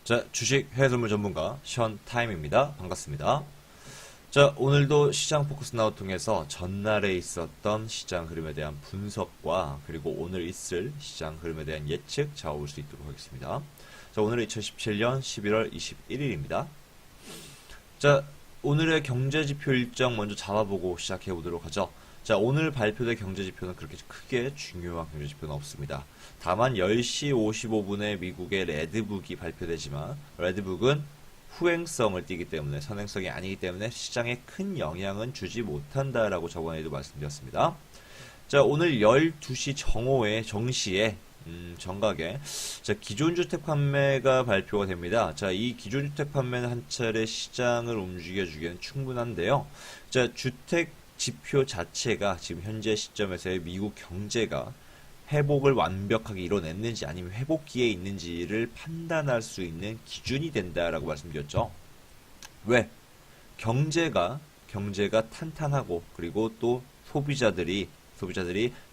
자, 주식 해외선물 전문가 션 타임입니다. 반갑습니다. 자, 오늘도 시장 포커스 나우 통해서 전날에 있었던 시장 흐름에 대한 분석과 그리고 오늘 있을 시장 흐름에 대한 예측 잡아볼 수 있도록 하겠습니다. 자, 오늘은 2017년 11월 21일입니다. 자, 오늘의 경제지표 일정 먼저 잡아보고 시작해 보도록 하죠. 자, 오늘 발표될 경제지표는 그렇게 크게 중요한 경제지표는 없습니다. 다만 10시 55분에 미국의 레드북이 발표되지만 레드북은 후행성을 띠기 때문에 선행성이 아니기 때문에 시장에 큰 영향은 주지 못한다라고 저번에도 말씀드렸습니다. 자, 오늘 12시 정시에 정각에 자, 기존주택 판매가 발표가 됩니다. 자, 이 기존주택 판매는 한 차례 시장을 움직여주기에는 충분한데요. 자, 주택 지표 자체가 지금 현재 시점에서의 미국 경제가 회복을 완벽하게 이뤄냈는지 아니면 회복기에 있는지를 판단할 수 있는 기준이 된다라고 말씀드렸죠. 왜? 경제가 탄탄하고 그리고 또 소비자들이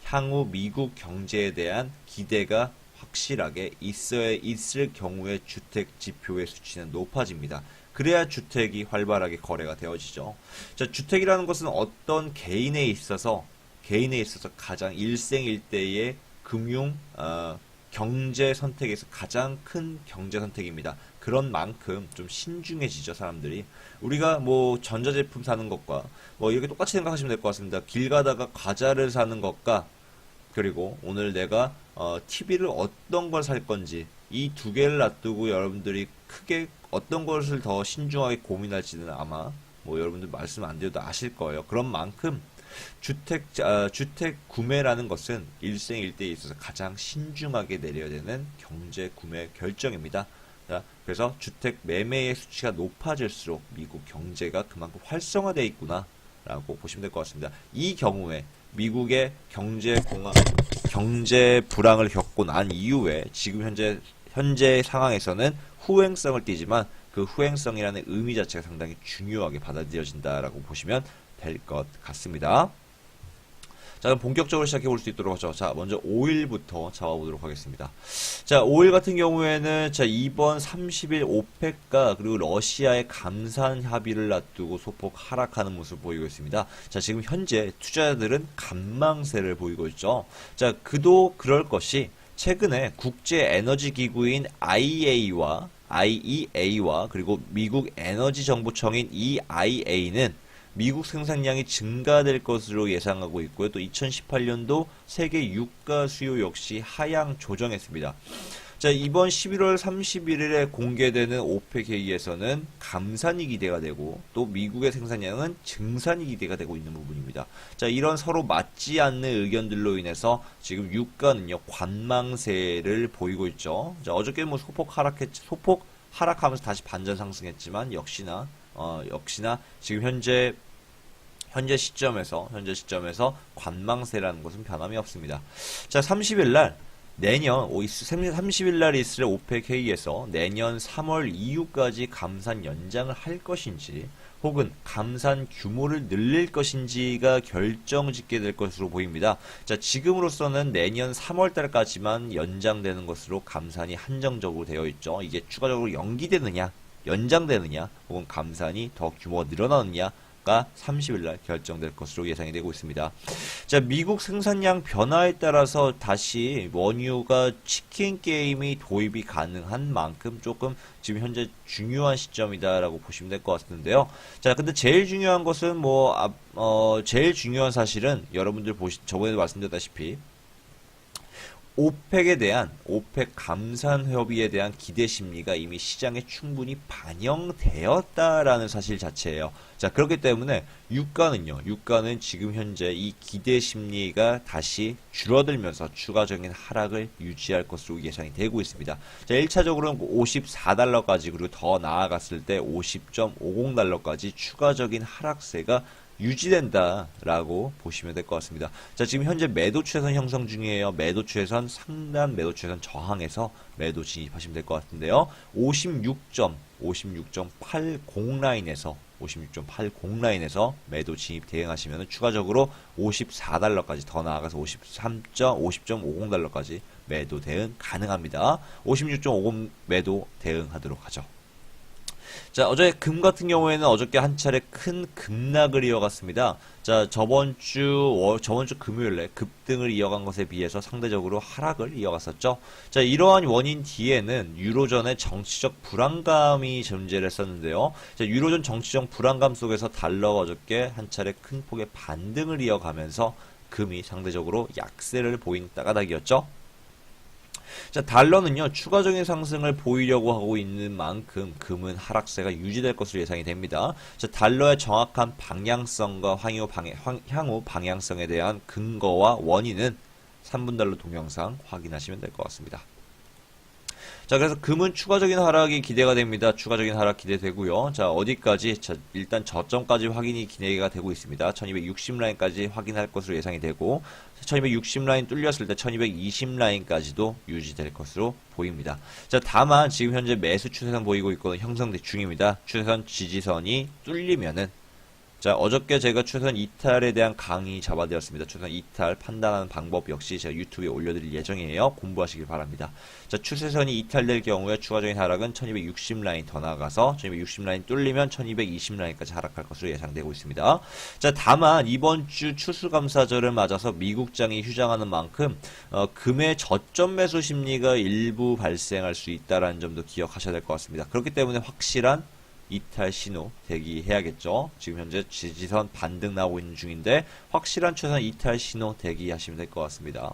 향후 미국 경제에 대한 기대가 확실하게 있을 경우에 주택 지표의 수치는 높아집니다. 그래야 주택이 활발하게 거래가 되어지죠. 자, 주택이라는 것은 어떤 개인에 있어서 가장 일생일대의 경제 선택에서 가장 큰 경제 선택입니다. 그런 만큼 좀 신중해지죠, 사람들이. 우리가 뭐 전자제품 사는 것과 뭐 이렇게 똑같이 생각하시면 될 것 같습니다. 길 가다가 과자를 사는 것과 그리고 오늘 내가 TV를 어떤 걸 살 건지 이 두 개를 놔두고 여러분들이 크게 어떤 것을 더 신중하게 고민할지는 아마 뭐 여러분들 말씀 안 드려도 아실 거예요. 그런 만큼 주택 구매라는 것은 일생일대에 있어서 가장 신중하게 내려야 되는 경제 구매 결정입니다. 자, 그래서 주택 매매의 수치가 높아질수록 미국 경제가 그만큼 활성화되어 있구나 라고 보시면 될 것 같습니다. 이 경우에 미국의 경제 불황을 겪고 난 이후에 지금 현재 상황에서는 후행성을 띠지만 그 후행성이라는 의미 자체가 상당히 중요하게 받아들여진다라고 보시면 될 것 같습니다. 자, 그럼 본격적으로 시작해 볼 수 있도록 하죠. 자, 먼저 오일부터 잡아보도록 하겠습니다. 자, 오일 같은 경우에는 자, 이번 30일 오펙과 그리고 러시아의 감산 합의를 놔두고 소폭 하락하는 모습을 보이고 있습니다. 자, 지금 현재 투자자들은 관망세를 보이고 있죠. 자, 그도 그럴 것이 최근에 국제 에너지 기구인 IEA와 그리고 미국 에너지 정보청인 EIA는 미국 생산량이 증가될 것으로 예상하고 있고요. 또 2018년도 세계 유가 수요 역시 하향 조정했습니다. 자, 이번 11월 31일에 공개되는 오펙 회의에서는 감산이 기대가 되고 또 미국의 생산량은 증산이 기대가 되고 있는 부분입니다. 자, 이런 서로 맞지 않는 의견들로 인해서 지금 유가는요, 관망세를 보이고 있죠. 자, 어저께 뭐 소폭 하락하면서 다시 반전 상승했지만 역시나 지금 현재 시점에서 관망세라는 것은 변함이 없습니다. 자, 30일 날 있을 오펙 회의에서 내년 3월 이후까지 감산 연장을 할 것인지 혹은 감산 규모를 늘릴 것인지가 결정짓게 될 것으로 보입니다. 자, 지금으로서는 내년 3월 달까지만 연장되는 것으로 감산이 한정적으로 되어 있죠. 이게 추가적으로 연기되느냐 연장되느냐 혹은 감산이 더 규모가 늘어나느냐가 30일날 결정될 것으로 예상이 되고 있습니다. 자, 미국 생산량 변화에 따라서 다시 원유가 치킨 게임이 도입이 가능한 만큼 조금 지금 현재 중요한 시점이다라고 보시면 될 것 같은데요. 자, 근데 제일 중요한 것은 제일 중요한 사실은 여러분들 저번에도 말씀드렸다시피 오펙 감산 협의에 대한 기대 심리가 이미 시장에 충분히 반영되었다라는 사실 자체예요. 자, 그렇기 때문에 유가는 지금 현재 이 기대 심리가 다시 줄어들면서 추가적인 하락을 유지할 것으로 예상이 되고 있습니다. 자, 1차적으로는 54달러까지 그리고 더 나아갔을 때 50.50달러까지 추가적인 하락세가 유지된다라고 보시면 될 것 같습니다. 자, 지금 현재 매도 추세선 형성 중이에요. 매도 추세선 상단, 매도 추세선 저항에서 매도 진입하시면 될 것 같은데요. 56.80 라인에서 56.80 라인에서 매도 진입 대응하시면 추가적으로 54달러까지 더 나아가서 50.50달러까지 매도 대응 가능합니다. 56.50 매도 대응하도록 하죠. 자, 어제 금 같은 경우에는 어저께 한 차례 큰 급락을 이어갔습니다. 자, 저번 주 금요일에 급등을 이어간 것에 비해서 상대적으로 하락을 이어갔었죠. 자, 이러한 원인 뒤에는 유로존의 정치적 불안감이 존재를 했었는데요. 자, 유로존 정치적 불안감 속에서 달러가 어저께 한 차례 큰 폭의 반등을 이어가면서 금이 상대적으로 약세를 보인 까닭이었죠. 자, 달러는요, 추가적인 상승을 보이려고 하고 있는 만큼 금은 하락세가 유지될 것으로 예상이 됩니다. 자, 달러의 정확한 방향성과 향후 방향성에 대한 근거와 원인은 3분달러 동영상 확인하시면 될 것 같습니다. 자, 그래서 금은 추가적인 하락이 기대가 됩니다. 추가적인 하락 기대되고요. 자, 어디까지? 자, 일단 저점까지 확인이 기대가 되고 있습니다. 1260 라인까지 확인할 것으로 예상이 되고 1260 라인 뚫렸을 때 1220 라인까지도 유지될 것으로 보입니다. 자, 다만 지금 현재 매수 추세선 보이고 있거든요. 형성 중입니다. 추세선 지지선이 뚫리면은 자, 어저께 제가 추세선 이탈에 대한 강의 잡아드렸습니다. 추세선 이탈 판단하는 방법 역시 제가 유튜브에 올려드릴 예정이에요. 공부하시길 바랍니다. 자, 추세선이 이탈될 경우에 추가적인 하락은 1260 라인 더 나가서 1260 라인 뚫리면 1220 라인까지 하락할 것으로 예상되고 있습니다. 자, 다만 이번 주 추수감사절을 맞아서 미국장이 휴장하는 만큼 금의 저점 매수 심리가 일부 발생할 수 있다는 점도 기억하셔야 될 것 같습니다. 그렇기 때문에 확실한 이탈 신호 대기해야겠죠. 지금 현재 지지선 반등 나오고 있는 중인데 확실한 추세선 이탈 신호 대기하시면 될 것 같습니다.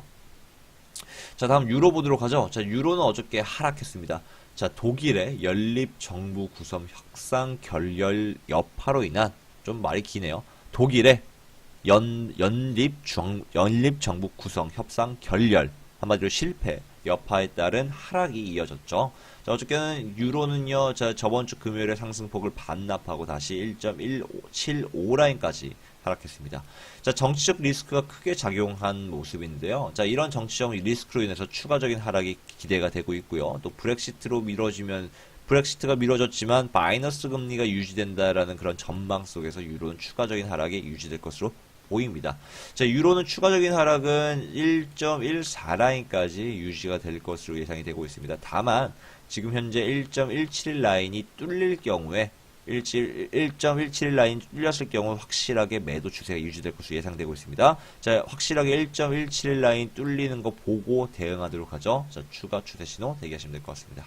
자, 다음 유로 보도록 하죠. 자, 유로는 어저께 하락했습니다. 자, 독일의 연립 정부 구성 협상 결렬 여파로 인한 좀 말이 기네요. 독일의 연립 정부 구성 협상 결렬 한마디로 실패 여파에 따른 하락이 이어졌죠. 자, 어저께는 유로는요, 자, 저번 주 금요일에 상승폭을 반납하고 다시 1.175 라인까지 하락했습니다. 자, 정치적 리스크가 크게 작용한 모습인데요. 자, 이런 정치적 리스크로 인해서 추가적인 하락이 기대가 되고 있고요. 또 브렉시트가 미뤄졌지만 마이너스 금리가 유지된다라는 그런 전망 속에서 유로는 추가적인 하락이 유지될 것으로 보입니다. 자, 유로는 추가적인 하락은 1.14 라인까지 유지가 될 것으로 예상이 되고 있습니다. 다만 지금 현재 1.171 라인이 뚫릴 경우에 1.171 라인 뚫렸을 경우 확실하게 매도 추세가 유지될 것으로 예상되고 있습니다. 자, 확실하게 1.171 라인 뚫리는 거 보고 대응하도록 하죠. 자, 추가 추세 신호 대기하시면 될 것 같습니다.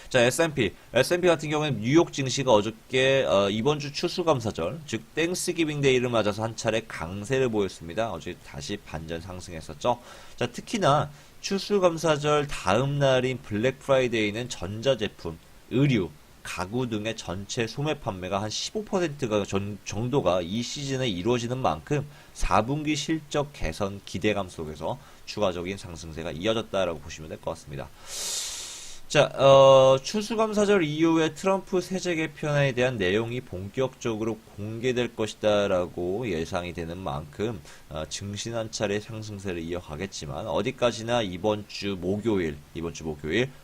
자, S&P 같은 경우에는 뉴욕 증시가 어저께 이번 주 추수감사절 즉 땡스기빙 데이를 맞아서 한 차례 강세를 보였습니다. 어제 다시 반전 상승했었죠. 자, 특히나 추수감사절 다음 날인 블랙 프라이데이는 전자제품, 의류, 가구 등의 전체 소매 판매가 한 15%가 정도가 이 시즌에 이루어지는 만큼 4분기 실적 개선 기대감 속에서 추가적인 상승세가 이어졌다라고 보시면 될 것 같습니다. 자, 추수감사절 이후에 트럼프 세제 개편에 대한 내용이 본격적으로 공개될 것이다라고 예상이 되는 만큼 증시 한 차례 상승세를 이어가겠지만 어디까지나 이번 주 목요일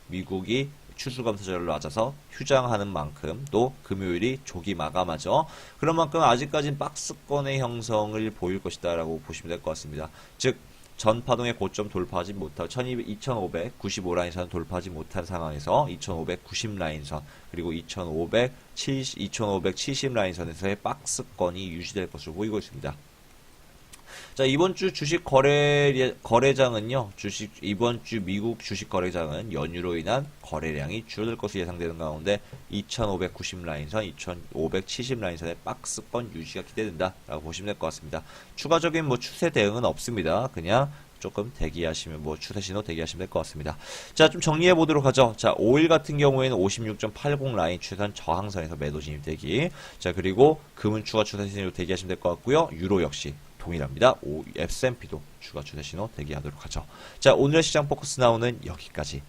미국이 추수감사절을 맞아서 휴장하는 만큼 또 금요일이 조기 마감하죠. 그런 만큼 아직까지는 박스권의 형성을 보일 것이다라고 보시면 될 것 같습니다. 즉 전파동의 고점 돌파하지 못하고 2595 라인선 돌파하지 못한 상황에서 2590 라인선 그리고 2570 라인선에서의 박스권이 유지될 것으로 보이고 있습니다. 자, 이번 주 주식 거래장은요, 이번 주 미국 주식 거래장은 연휴로 인한 거래량이 줄어들 것으로 예상되는 가운데 2590 라인선, 2570 라인선의 박스권 유지가 기대된다라고 보시면 될 것 같습니다. 추가적인 추세 대응은 없습니다. 그냥 조금 대기하시면 추세 신호 대기하시면 될 것 같습니다. 자, 좀 정리해 보도록 하죠. 자, 오일 같은 경우에는 56.80 라인 추세선 저항선에서 매도 진입 대기. 자, 그리고 금은 추가 추세 신호 대기하시면 될 것 같고요. 유로 역시 동일합니다. S&P도 추가 추세 신호 대기하도록 하죠. 자, 오늘의 시장 포커스 나오는 여기까지